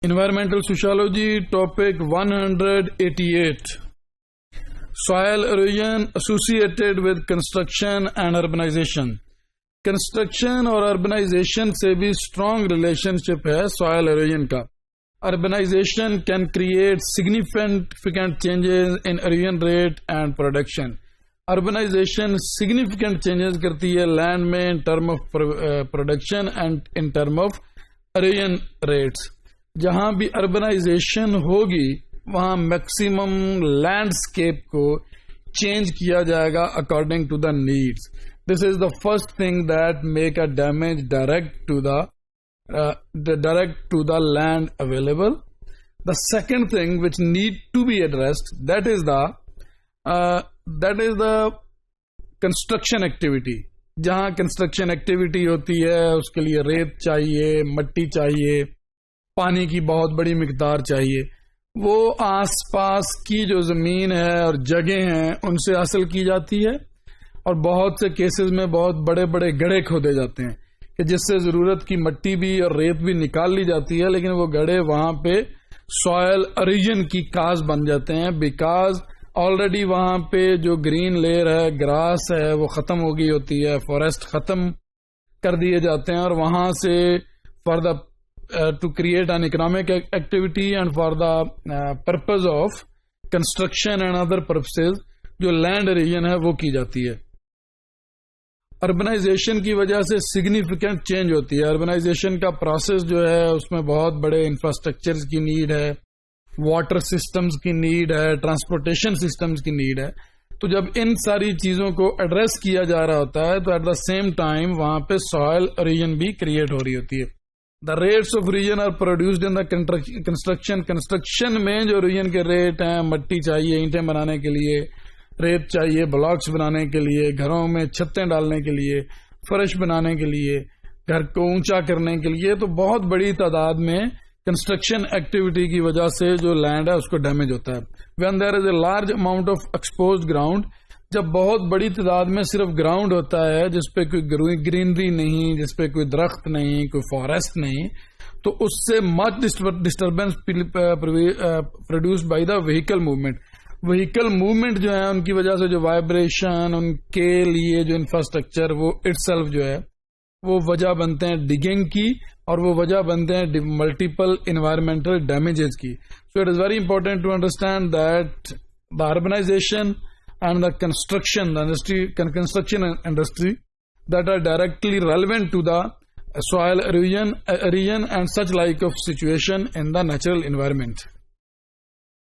Environmental Sociology, topic 188. Soil erosion associated with construction and urbanization. Construction اور urbanization سے بھی strong relationship ہے soil erosion کا. Urbanization can create significant changes in erosion rate and production. Urbanization significant changes کرتی ہے land میں in term of production and in term of erosion rates. جہاں بھی اربنائزیشن ہوگی وہاں میکسیمم لینڈسکیپ کو چینج کیا جائے گا according to the needs. This is the first thing that make a damage direct to the land available. The second thing which need to be addressed that is the construction activity. جہاں construction activity ہوتی ہے اس کے لیے ریت چاہیے, مٹی چاہیے, پانی کی بہت بڑی مقدار چاہیے. وہ آس پاس کی جو زمین ہے اور جگہیں ہیں ان سے حاصل کی جاتی ہے, اور بہت سے کیسز میں بہت بڑے بڑے گڑھے کھودے جاتے ہیں کہ جس سے ضرورت کی مٹی بھی اور ریت بھی نکال لی جاتی ہے, لیکن وہ گڑھے وہاں پہ سوائل اریجن کی کاز بن جاتے ہیں بیکاز آلریڈی وہاں پہ جو گرین لیئر ہے, گراس ہے, وہ ختم ہو گئی ہوتی ہے, فارسٹ ختم کر دیے جاتے ہیں, اور وہاں سے for the to create an economic activity and for the purpose of construction and other purposes جو land erosion ہے وہ کی جاتی ہے. Urbanization کی وجہ سے significant change ہوتی ہے. Urbanization کا process جو ہے اس میں بہت بڑے infrastructures کی need ہے, water systems کی need ہے, transportation systems کی need ہے. تو جب ان ساری چیزوں کو ایڈریس کیا جا رہا ہوتا ہے تو ایٹ دا سیم ٹائم وہاں پہ soil erosion بھی کریٹ ہو رہی ہوتی ہے. The rates of erosion are produced in the construction. Construction میں جو erosion کے ریٹ ہیں, مٹی چاہیے اینٹیں بنانے کے لیے, ریت چاہیے بلاکس بنانے کے لیے, گھروں میں چھتیں ڈالنے کے لیے, فرش بنانے کے لیے, گھر کو اونچا کرنے کے لیے, تو بہت بڑی تعداد میں کنسٹرکشن ایکٹیویٹی کی وجہ سے جو لینڈ ہے اس کو ڈیمیج ہوتا ہے. When there is a large amount of exposed ground, جب بہت بڑی تعداد میں صرف گراؤنڈ ہوتا ہے جس پہ کوئی گرینری نہیں, جس پہ کوئی درخت نہیں, کوئی فارسٹ نہیں, تو اس سے much disturbance produced by the vehicle movement. Vehicle movement جو ہے ان کی وجہ سے جو وائبریشن, ان کے لیے جو انفراسٹرکچر وہ اٹ سیلف جو ہے وہ وجہ بنتے ہیں ڈگنگ کی, اور وہ وجہ بنتے ہیں ملٹیپل انوائرمنٹل ڈیمیجز کی. So it is very important to understand that the urbanisation and the construction industry that are directly relevant to the soil erosion and such like of situation in the natural environment.